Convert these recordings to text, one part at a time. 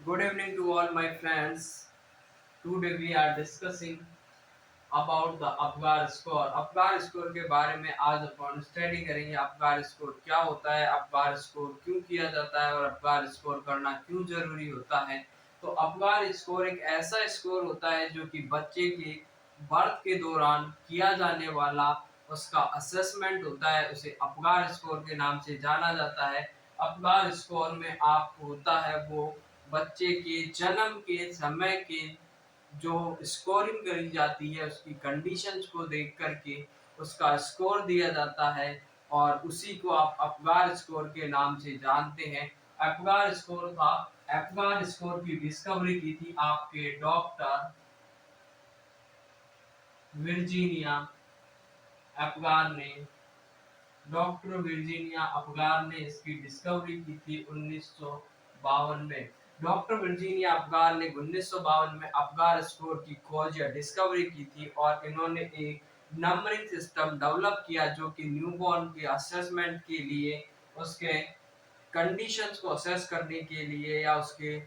Good evening to all my friends. Today we are discussing about the अफगार score. अफगार score के बारे में आज अपन study करेंगे। अफगार स्कोर क्या होता है, अफगार स्कोर क्यों किया जाता है और अफगार स्कोर करना क्यों जरूरी होता है। तो अफगार स्कोर एक ऐसा स्कोर होता है जो कि बच्चे के बर्थ के दौरान किया जाने वाला उसका असेसमेंट होता है, उसे अफगार स्कोर के नाम से जाना जाता है। अफगार स्कोर में आप होता है वो बच्चे के जन्म के समय के जो स्कोरिंग करी जाती है उसकी कंडीशंस को देख करके उसका स्कोर दिया जाता है और उसी को आप अफगार स्कोर के नाम से जानते हैं। अफगार स्कोर की डिस्कवरी की थी आपके विर्जीनिया अफगार ने डॉक्टर वर्जीनिया अफगार ने इसकी डिस्कवरी की थी 1952 में। डॉक्टर वर्जीनिया अफगार ने 1952 में अफगार स्कोर की खोज या डिस्कवरी की थी और इन्होंने एक नंबरिंग सिस्टम डेवलप किया जो कि न्यूबॉर्न के असेसमेंट के लिए, उसके कंडीशंस को असेस करने के लिए या उसके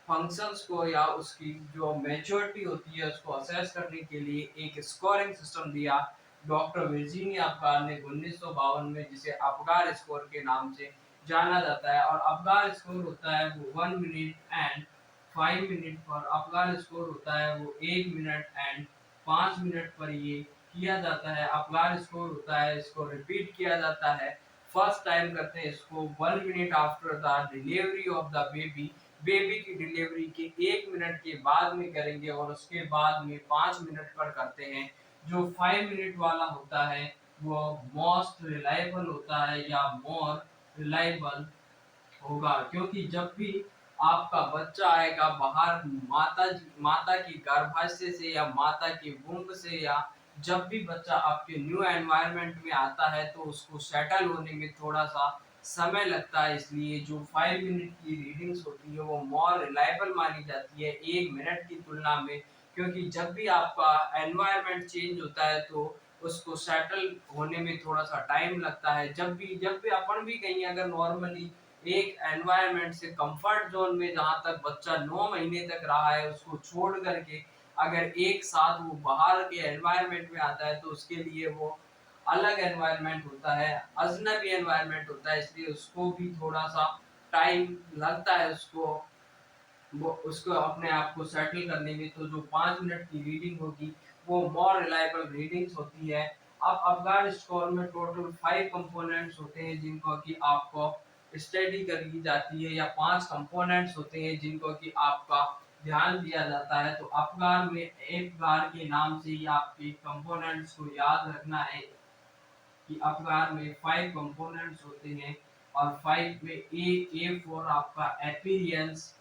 फंक्शंस को या उसकी जो मैच्योरिटी होती है उसको असेस करने के लिए एक स्कोरिंग सिस्टम दिया डॉक्टर वर्जीनिया अफगार ने 1952 में, जिसे अफगार स्कोर के नाम से जाना जाता है। और अफगार स्कोर होता है वो 1 मिनट एंड 5 मिनट पर, अफगार स्कोर होता है वो 1 मिनट एंड 5 मिनट पर ये किया जाता है। अफगार स्कोर होता है, इसको रिपीट किया जाता है। फर्स्ट टाइम करते हैं इसको 1 minute after the delivery of the baby, baby की डिलीवरी के 1 मिनट के बाद में करेंगे और उसके बाद में 5 मिनट पर करते हैं। जो 5 मिनट वाला होता है वो मोस्ट रिलायबल होता है या मोर रिलायबल होगा, क्योंकि जब भी आपका बच्चा आएगा बाहर माता की गर्भाशय से या माता के वुम्ब से, या जब भी बच्चा आपके न्यू एनवायरनमेंट में आता है तो उसको सेटल होने में थोड़ा सा समय लगता है। इसलिए जो 5 मिनट की रीडिंग्स होती है वो मोर रिलायबल मानी जाती है 1 मिनट की तुलना में, क्योंकि जब भी आपका एनवायरनमेंट चेंज होता है तो उसको सेटल होने में थोड़ा सा टाइम लगता है। जब भी अपन भी कहीं अगर नॉर्मली एक एनवायरनमेंट से कंफर्ट जोन में जहां तक बच्चा 9 महीने तक रहा है उसको छोड़ करके अगर एक साथ वो बाहर के एनवायरनमेंट में आता है तो उसके लिए वो अलग एनवायरनमेंट होता है, अजनबी एनवायरनमेंट होता है, इसलिए उसको भी थोड़ा सा टाइम लगता है वो उसको अपने आप को सेटल करने में। तो जो 5 मिनट की रीडिंग होगी वो मोर रिलायबल रीडिंग्स होती है। अब अफगान स्कोर में टोटल 5 कंपोनेंट्स होते हैं जिनको कि आपको स्टडी करी जाती है, या 5 कंपोनेंट्स होते हैं जिनको कि आपका ध्यान दिया जाता है। तो अफगान में अफगार के नाम से ही आपके कंपोनेंट्स को याद रखना है कि अफगार में 5 कंपोनेंट्स होते हैं। और 5 में ए फॉर आपका एपीरियंस,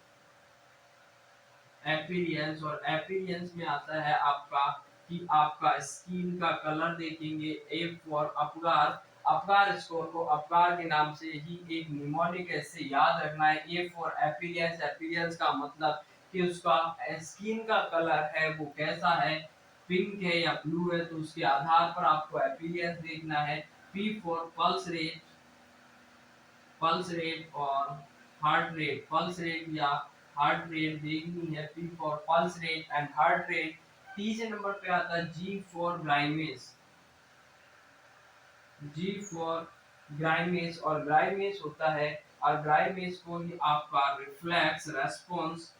एपीरियंस और एपीरियंस में आता है आपका कि आपका स्किन का कलर देखेंगे। ए फॉर अफगार, अफगार स्कोर को अफगार के नाम से ही एक निमोनिक ऐसे याद रखना है। ए फॉर एपीरियंस, एपीरियंस का मतलब कि उसका स्किन का कलर है वो कैसा है, पिंक है या ब्लू है, तो उसके आधार पर आपको एपीरियंस देखना है। P for pulse rate, pulse rate और हार्ट रेट, पल्स रेट या हार्ट रेट देखनी है। P for pulse rate and heart rate. तीसरे नंबर पे आता है G for grimace, G for grimace, और ग्राइमेस होता है, और ग्राइमेस को ही आपका रिफ्लेक्स रेस्पॉन्स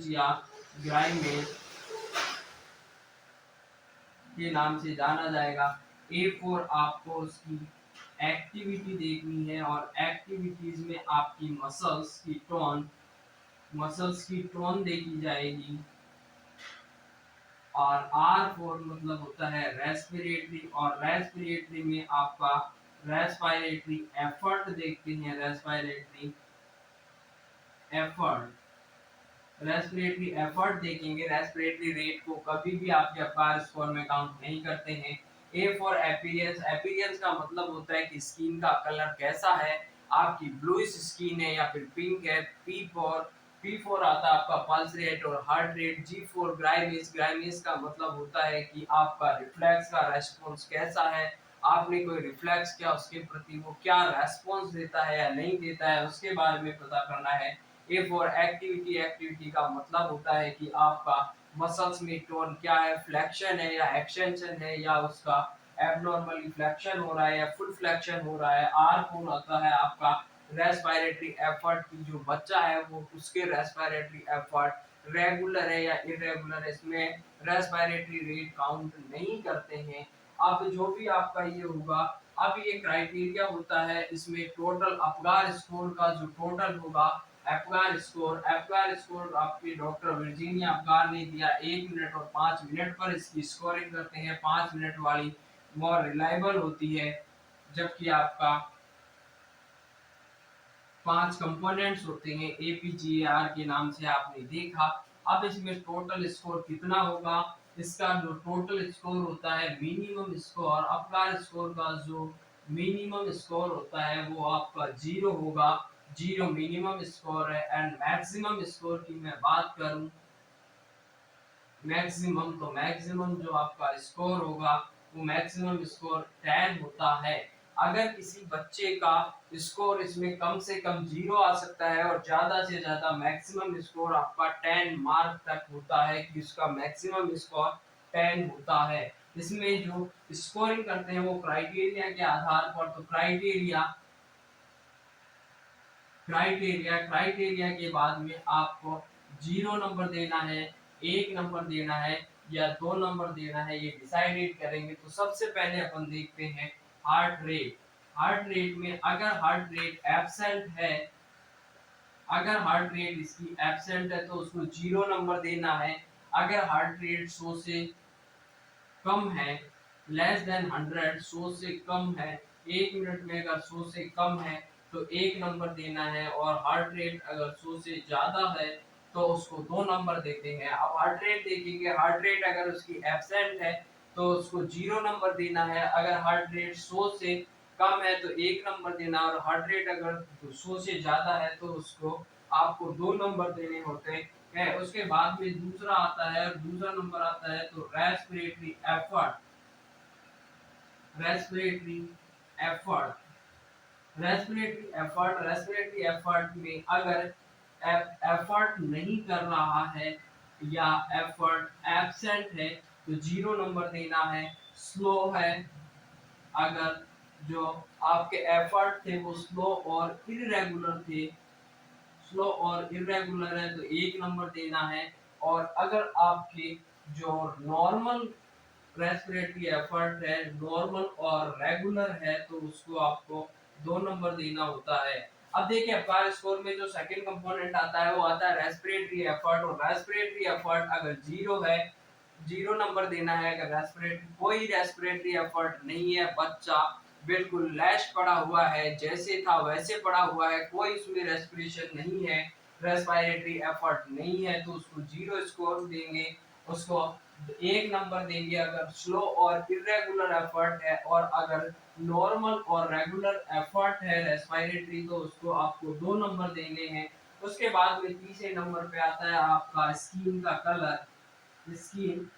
या ग्राइमेस के नाम से जाना जाएगा। ए फोर आपको उसकी एक्टिविटी देखनी है और एक्टिविटीज में आपकी मसल्स की टोन देखी जाएगी। और आर फोर मतलब होता है रेस्पिरेटरी, और रेस्पिरेटरी में आपका रेस्पिरेटरी एफर्ट देखते हैं। रेस्पिरेटरी एफर्ट देखेंगे। रेस्पिरेटरी रेट को कभी भी आपके अपार स्कोर में काउंट नहीं करते हैं। ए फॉर एपीरियंस, एपीरियंस का मतलब होता है कि स्किन का कलर कैसा है, आपकी ब्लूइश स्किन है या फिर पिंक है। पी फॉर आता है आपका पल्स रेट और हार्ट रेट। जी फॉर ग्राइमिस, ग्राइमिस का मतलब होता है कि आपका रिफ्लेक्स का रेस्पॉन्स कैसा है, आपने कोई रिफ्लेक्स किया उसके प्रति वो क्या रेस्पॉन्स देता है या नहीं देता है उसके बारे में पता करना है। ए फॉर एक्टिविटी, एक्टिविटी का मतलब होता है कि आपका मसल्स में टोन क्या है, फ्लेक्शन है या एक्सटेंशन है या उसका एबनॉर्मली फ्लेक्शन हो रहा है या फुल फ्लेक्शन हो रहा है। आर कौन होता है आपका रेस्पिरेटरी एफर्ट की जो बच्चा है वो उसके रेस्पिरेटरी एफर्ट रेगुलर है या इरेगुलर है, इसमें रेस्पिरेटरी रेट काउंट नहीं करते हैं। अब जो भी आपका ये होगा, अब ये क्राइटेरिया होता है इसमें टोटल अपगार स्कोर का जो टोटल होगा, एफगार स्कोर आपके डॉक्टर वर्जीनिया अफगार ने दिया 1 मिनट और 5 मिनट पर इसकी स्कोरिंग करते हैं। 5 मिनट वाली मोर रिलायबल होती है, जबकि आपका 5 कंपोनेंट्स होते हैं एपीजीआर के नाम से आपने देखा। अब इसमें टोटल स्कोर कितना होगा, इसका जो टोटल स्कोर होता है मिनिमम स्कोर, अपगार स्कोर का जो मिनिमम स्कोर होता है वो आपका 0 होगा। 0 मिनिमम स्कोर है। एंड मैक्सिमम स्कोर की मैं बात करूं, मैक्सिमम तो मैक्सिमम जो आपका स्कोर होगा वो मैक्सिमम स्कोर 10 होता है। अगर किसी बच्चे का स्कोर इसमें कम से कम 0 आ सकता है और ज्यादा से ज्यादा मैक्सिमम स्कोर आपका 10 मार्क तक होता है कि उसका मैक्सिमम स्कोर 10 होता है। इसमें जो स्कोरिंग करते हैं वो क्राइटेरिया के आधार पर, तो क्राइटेरिया के बाद में आपको 0 नंबर देना है, 1 नंबर देना है या 2 नंबर देना है, ये डिसाइडेड करेंगे। तो सबसे पहले अपन देखते हैं हार्ट रेट। हार्ट रेट में अगर हार्ट रेट एब्सेंट है, अगर हार्ट रेट इसकी एब्सेंट है तो उसको 0 नंबर देना है। अगर हार्ट रेट 100 से कम है, लेस देन 100, 100 से कम है, 1 मिनट में अगर 100 से कम है तो 1 नंबर देना है। और हार्ट रेट अगर 100 से ज्यादा है तो उसको 2 नंबर देते हैं। अब हार्ट रेट देखेंगे, हार्ट रेट अगर उसकी एब्सेंट है तो उसको 0 नंबर देना है। अगर हार्ट रेट 100 से कम है तो 1 नंबर देना, और हार्ट रेट अगर 100 से ज्यादा है तो उसको आपको 2 नंबर देने होते हैं है। उसके बाद में दूसरा आता है, दूसरा नंबर आता है तो respiratory effort. Respiratory effort respiratory effort में अगर एफर्ट नहीं कर रहा है या एफर्ट एब्सेंट है तो 0 नंबर देना है। स्लो है, अगर जो आपके एफर्ट थे वो स्लो और इरेगुलर थे, स्लो और इरेगुलर है तो 1 नंबर देना है। और अगर आपके जो नॉर्मल रेस्पिरेटरी एफर्ट है, नॉर्मल और रेगुलर है, तो उसको आपको 2 नंबर देना होता है। अब देखिए अपगार स्कोर में जो सेकंड कंपोनेंट आता है वो आता है रेस्पिरेटरी एफर्ट। और रेस्पिरेटरी एफर्ट अगर 0 है, 0 नंबर देना है। अगर कोई रेस्पिरेटरी एफर्ट नहीं है, बच्चा बिल्कुल लैश पड़ा हुआ है, जैसे था वैसे पड़ा हुआ है, कोई उसमें रेस्पिरेशन नहीं है, रेस्पिरेटरी एफर्ट नहीं है, तो उसको 0 स्कोर देंगे। उसको 1 नंबर देंगे अगर स्लो और इरेगुलर एफर्ट है। और अगर नॉर्मल और रेगुलर एफर्ट है रेस्पिरेटरी तो उसको आपको 2 नंबर देने हैं। उसके बाद में तीसरे नंबर पे आता है आपका स्किन का कलर। स्किन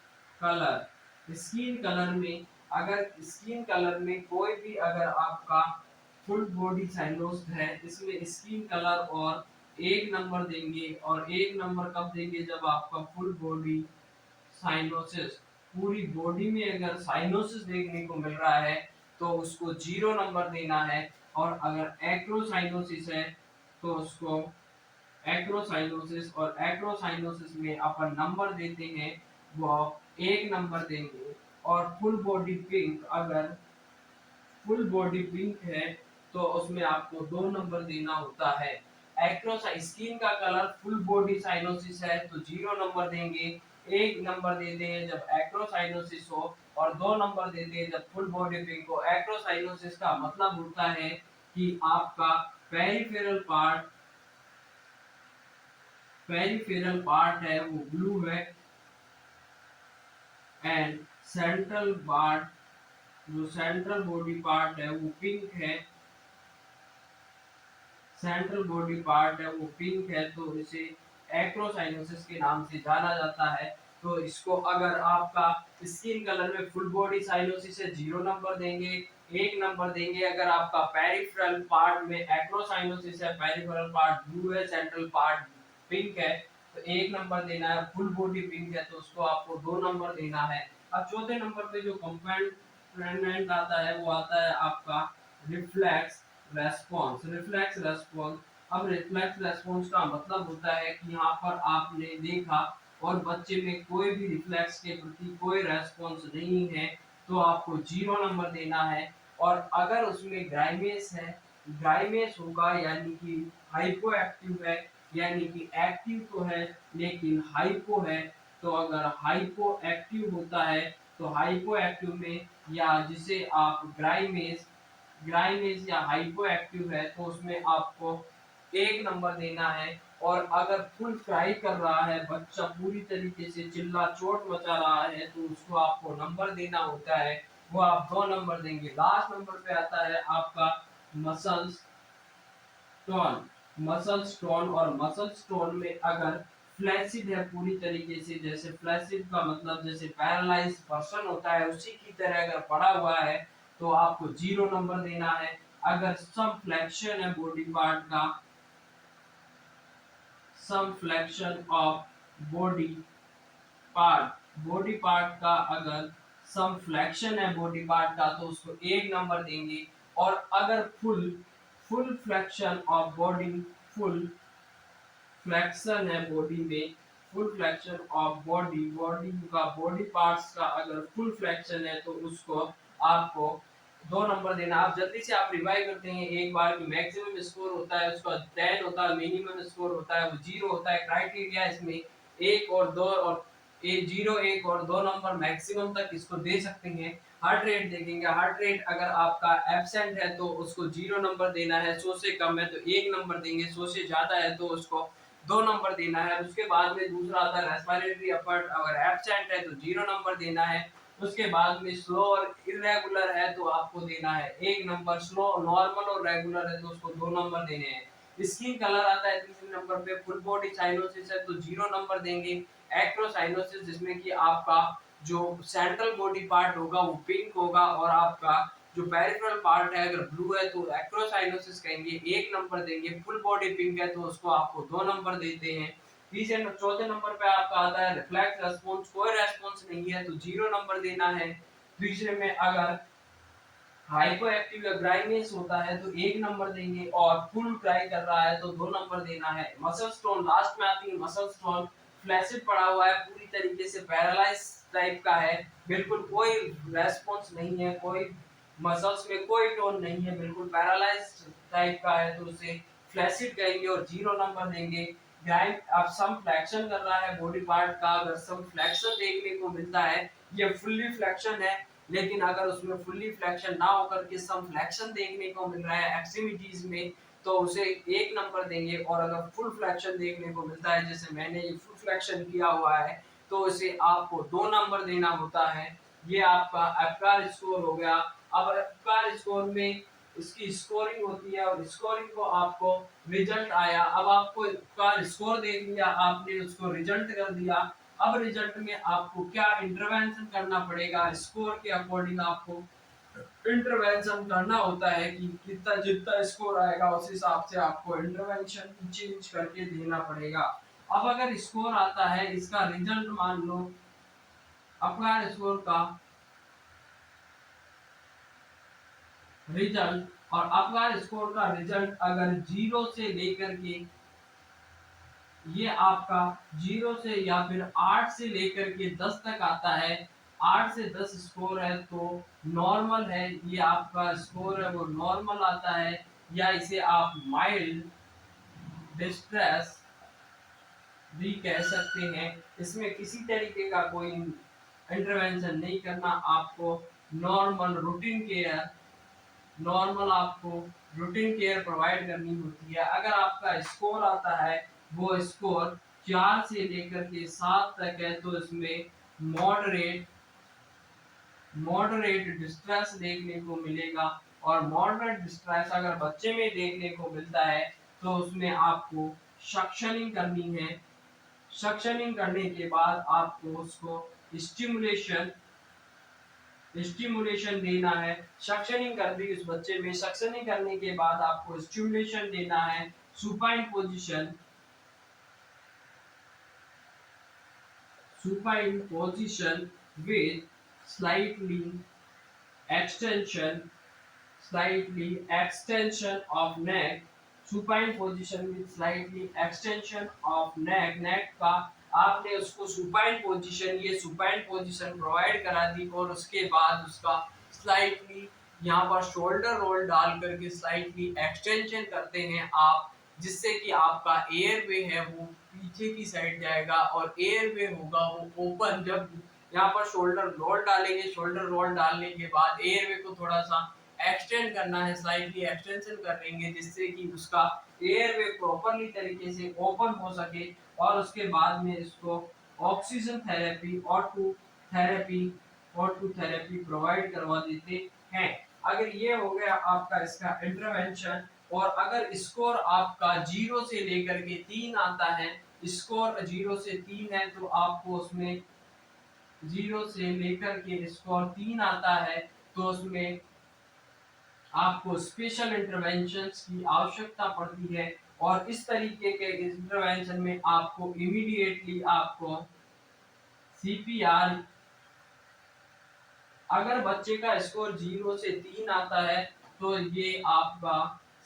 स्किन कलर में अगर स्किन कलर में कोई भी अगर आपका फुल बॉडी साइनोस है, इसमें स्किन कलर और 1 नंबर देंगे। और 1 नंबर कब देंगे, जब आपका फुल बॉडी साइनोसिस, पूरी बॉडी में अगर साइनोसिस देखने को मिल रहा है तो उसको 0 नंबर देना है। और अगर एक्रोसाइनोसिस है तो उसको एक्रोसाइनोसिस में अपन नंबर देते हैं, वो 1 नंबर देंगे। और फुल बॉडी पिंक, अगर फुल बॉडी पिंक है तो उसमें आपको 2 नंबर देना होता है। स्किन का कलर फुल बॉडी साइनोसिस है तो 0 नंबर देंगे। 1 नंबर देते हैं जब एक्रोसाइनोसिस हो, और 2 नंबर देते हैं जब फुल बॉडी पिंक हो। एक्रोसाइनोसिस का मतलब होता है कि आपका पेरिफेरल पार्ट है वो ब्लू है, एंड सेंट्रल पार्ट, जो सेंट्रल बॉडी पार्ट है वो पिंक है, सेंट्रल बॉडी पार्ट है वो पिंक है, तो इसे एक्रोसाइनोसिस के नाम से जाना जाता है। तो इसको अगर आपका स्किन कलर में फुल बॉडी साइनोसिस है 0 नंबर देंगे, 1 नंबर देंगे। अगर आपका पेरिफेरल पार्ट में एक्रोसाइनोसिस है, पेरिफेरल पार्ट ब्लू है, सेंट्रल पार्ट पिंक है, तो 1 नंबर देना है। फुल बॉडी पिंक है तो उसको आपको 2 नंबर देना है। अब चौथे नंबर पे जो कंपोनेंट आता है वो आता है आपका रिफ्लेक्स रेस्पॉन्स। रिफ्लेक्स रेस्पॉन्स, अब रिफ्लेक्स रेस्पॉन्स का मतलब होता है कि यहाँ पर आपने देखा और बच्चे में कोई भी रिफ्लेक्स के प्रति कोई रेस्पॉन्स नहीं है तो आपको 0 नंबर देना है। और अगर उसमें ग्राइमेस है, ग्राइमेस होगा यानी कि हाइपो एक्टिव है, यानी कि एक्टिव तो है लेकिन हाइपो है। तो अगर हाइपो एक्टिव होता है तो हाइपो एक्टिव में, या जिसे आप ग्राइमेस ग्राइमेस या हाइपो एक्टिव है तो उसमें आपको 1 नंबर देना है। और अगर फुल फ्राई कर रहा है बच्चा, पूरी तरीके से चिल्ला चोट मचा रहा है, तो उसको आपको नंबर देना होता है, वो आप 2 नंबर देंगे। लास्ट नंबर पे आता है आपका मसल्स टोन। मसल स्टोन, और मसल स्टोन में अगर फ्लैसिड है पूरी तरीके से, जैसे फ्लैसिड का मतलब जैसे पैरालाइज पर्सन होता है उसी की तरह अगर पड़ा हुआ है तो आपको 0 नंबर देना है। अगर सम फ्लेक्शन है बॉडी पार्ट का, some flexion of body body part का अगर सम फ्लैक्शन है बॉडी पार्ट का तो उसको 1 नंबर देंगे। और अगर full full flexion of body, full flexion है बॉडी में, full flexion of body, body का बॉडी पार्ट्स का अगर फुल फ्लैक्शन है तो उसको आपको 2 नंबर देना। आप जल्दी से आप रिवाइज करते हैं एक बार कि मैक्सिमम स्कोर होता है उसका 10 होता है, मिनिमम स्कोर होता है वो 0 होता है। क्राइटेरिया इसमें 1 और 2 और 0, 1 और 2 नंबर मैक्सिमम तक इसको दे सकते हैं। हार्ट रेट देखेंगे, हार्ट रेट अगर आपका एब्सेंट है तो उसको 0 नंबर देना है, 100 से कम है तो 1 नंबर देंगे, 100 से ज्यादा है तो उसको 2 नंबर देना है। उसके बाद में दूसरा आता है रेस्पिरेटरी एफर्ट, अगर एब्सेंट है तो 0 नंबर देना है। उसके बाद में स्लो और इरेगुलर है तो आपको देना है 1 नंबर, स्लो नॉर्मल और रेगुलर है तो उसको 2 नंबर देने हैं। स्किन कलर आता है तीसरे नंबर पे, फुल बॉडी साइनोसिस है तो 0 नंबर देंगे। एक्रोसाइनोसिस जिसमें कि आपका जो सेंट्रल बॉडी पार्ट होगा वो पिंक होगा और आपका जो पेरिफेरल पार्ट है अगर ब्लू है तो एक्रोसाइनोसिस कहेंगे, 1 नंबर देंगे। फुल बॉडी पिंक है तो उसको आपको 2 नंबर देते हैं। चौथे नंबर पे आपका आता है रिफ्लेक्स रेस्पॉन्स, कोई रेस्पॉन्स नहीं है तो 0 नंबर देना है। तीसरे में अगर हाइपो एक्टिव या ग्राइनेस होता है तो 1 नंबर देंगे, और फुल ड्राई कर रहा है तो 2 नंबर देना है। मसल स्टोन लास्ट में आती है, मसल स्टोन फ्लैसिड पड़ा हुआ है, पूरी तरीके से पैरालाइज टाइप का है, बिल्कुल कोई रेस्पॉन्स नहीं है, कोई मसल्स में कोई टोन नहीं है, बिल्कुल पैरालाइज टाइप का है तो उसे फ्लैसिड कहेंगे और 0 नंबर देंगे। ग्राइंड अब सम फ्लेक्शन कर रहा है बॉडी पार्ट का, अगर सम फ्लेक्शन देखने को मिलता है, ये फुल्ली फ्लेक्शन है, लेकिन अगर उसमें फुल्ली फ्लेक्शन ना होकर के सम फ्लेक्शन देखने को मिल रहा है एक्सट्रीमिटीज में तो उसे 1 नंबर देंगे। और अगर फुल फ्लेक्शन देखने को मिलता है, जैसे मैंने ये फुल फ्लेक्शन किया हुआ है, तो उसे आपको 2 नंबर देना होता है। ये आपका एप्गार स्कोर हो गया। अब एप्गार स्कोर में इसकी स्कोरिंग होती है और स्कोरिंग को आपको रिजल्ट आया, अब आपको का स्कोर देख लिया आपने, उसको रिजल्ट कर दिया। अब रिजल्ट में आपको क्या इंटरवेंशन करना पड़ेगा, स्कोर के अकॉर्डिंग आपको इंटरवेंशन करना होता है कि कितना जितना स्कोर आएगा उस हिसाब से आपको इंटरवेंशन चेंज करके देना पड़ेगा। अब अगर स्कोर आता है, इसका रिजल्ट मान लो अपना स्कोर का रिजल्ट, और आपका स्कोर का रिजल्ट अगर 0 से लेकर के, ये आपका 0 से या फिर 8 से लेकर के 10 तक आता है, 8 से 10 स्कोर है तो नॉर्मल है, ये आपका स्कोर है वो नॉर्मल आता है, या इसे आप माइल्ड डिस्ट्रेस भी कह सकते हैं। इसमें किसी तरीके का कोई इंटरवेंशन नहीं करना, आपको नॉर्मल रूटीन केयर, नॉर्मल आपको रूटीन केयर प्रोवाइड करनी होती है। अगर आपका स्कोर आता है वो स्कोर 4 से लेकर के 7 तक है तो इसमें मॉडरेट मॉडरेट डिस्ट्रेस देखने को मिलेगा। और मॉडरेट डिस्ट्रेस अगर बच्चे में देखने को मिलता है तो उसमें आपको सक्शनिंग करनी है। सक्शनिंग करने के बाद आपको उसको स्टिमुलेशन स्टिमुलेशन देना है, सक्शनिंग कर दी उस बच्चे में, सक्शनिंग करने के बाद आपको स्टिमुलेशन देना है, supine position, supine position with slightly extension, slightly extension of neck, supine position with slightly extension of neck का आपने उसको सुपाइन पोजीशन, ये सुपाइन पोजीशन प्रोवाइड करा दी और उसके बाद उसका स्लाइटली यहाँ पर शोल्डर रोल डाल करके स्लाइटली एक्सटेंशन करते हैं आप, जिससे कि आपका एयर वे है वो पीछे की साइड जाएगा और एयर वे होगा वो ओपन। जब यहाँ पर शोल्डर रोल डालेंगे, शोल्डर रोल डालने के बाद एयर वे को थोड़ा सा एक्सटेंड करना है, स्लाइटली एक्सटेंशन करेंगे जिससे कि उसका एयर वे प्रॉपरली तरीके से ओपन हो सके और उसके बाद में इसको oxygen therapy auto therapy provide करवा देते हैं। अगर ये हो गया आपका इसका इंटरवेंशन, और अगर स्कोर आपका 0 से लेकर के 3 आता है, स्कोर 0 से 3 है तो आपको उसमें 0 से लेकर के स्कोर 3 आता है तो उसमें आपको स्पेशल इंटरवेंशंस की आवश्यकता पड़ती है। और इस तरीके के इंटरवेंशन में आपको इमीडिएटली आपको सीपीआर, अगर बच्चे का स्कोर 0 से 3 आता है तो ये आपका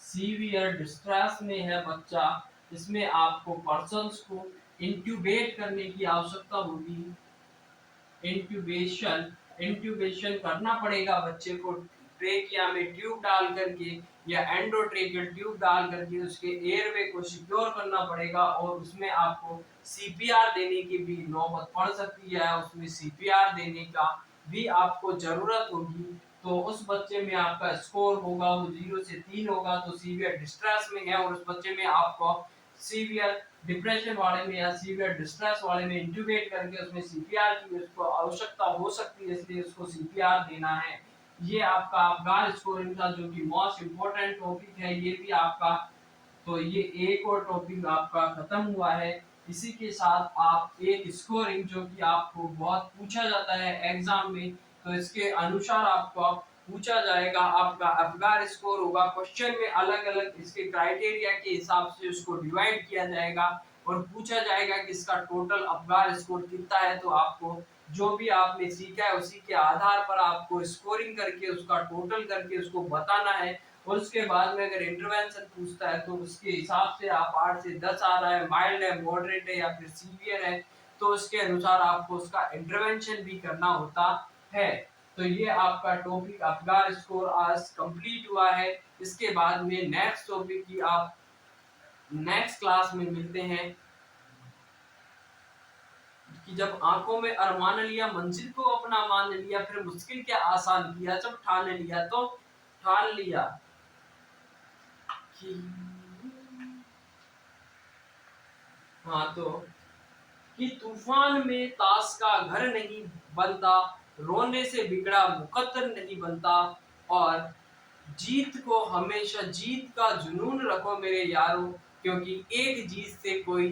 सीवियर डिस्ट्रेस में है बच्चा, इसमें आपको पर्सन्स को इंट्यूबेट करने की आवश्यकता होगी। इंट्यूबेशन करना पड़ेगा बच्चे को, ट्रेकिया में ट्यूब डाल करके या एंडोट्रेकियल ट्यूब डाल करके उसके एयरवे को सिक्योर करना पड़ेगा और उसमें आपको सीपीआर देने की भी नौबत पड़ सकती है, उसमें सीपीआर देने का भी आपको जरूरत होगी। तो उस बच्चे में आपका स्कोर होगा वो 0 से 3 होगा तो सीवियर डिस्ट्रेस में है, और उस बच्चे में आपको सीवियर डिप्रेशन वाले में या सीवियर डिस्ट्रेस वाले में इंट्यूबेट करके उसमें सीपीआर की उसको आवश्यकता हो सकती है, इसलिए उसको सीपीआर देना है। ये आपका अफगान स्कोरिंग का जो कि मोस्ट इम्पोर्टेंट टॉपिक है, ये भी आपका, तो ये एक और टॉपिक आपका खत्म हुआ है। इसी के साथ आप एक स्कोरिंग जो कि आपको बहुत पूछा जाता है एग्जाम में, तो इसके अनुसार आपको पूछा जाएगा, आपका अफगान स्कोर होगा। क्वेश्चन में अलग अलग इसके क्राइटेरिया के हिसाब से उसको डिवाइड किया जाएगा और पूछा जाएगा कि इसका टोटल अफगान स्कोर कितना है। तो आपको जो भी आपने सीखा है उसी के आधार पर आपको स्कोरिंग करके उसका टोटल करके उसको बताना है, और उसके बाद में अगर इंटरवेंशन पूछता है तो उसके हिसाब से आप 8 से 10 आ रहा है, माइल्ड है, मॉडरेट है या फिर सीवियर है, तो उसके अनुसार आपको उसका इंटरवेंशन भी करना होता है। तो ये आपका टॉपिक अफगान स्कोर आज कंप्लीट हुआ है। इसके बाद में नेक्स्ट टॉपिक की आप नेक्स्ट क्लास में मिलते हैं कि जब आंखों में अरमान लिया, मंजिल को अपना मान लिया, फिर मुश्किल क्या आसान किया, जब ठान लिया तो ठान लिया कि हाँ, तो कि तूफान में ताश का घर नहीं बनता, रोने से बिगड़ा मुकद्दर नहीं बनता, और जीत को हमेशा जीत का जुनून रखो मेरे यारों, क्योंकि एक जीत से कोई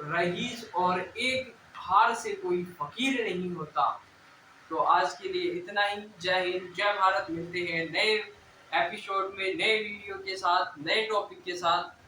रईस और एक हार से कोई फकीर नहीं होता। तो आज के लिए इतना ही। जय हिंद, जय भारत। मिलते हैं नए एपिसोड में, नए वीडियो के साथ, नए टॉपिक के साथ।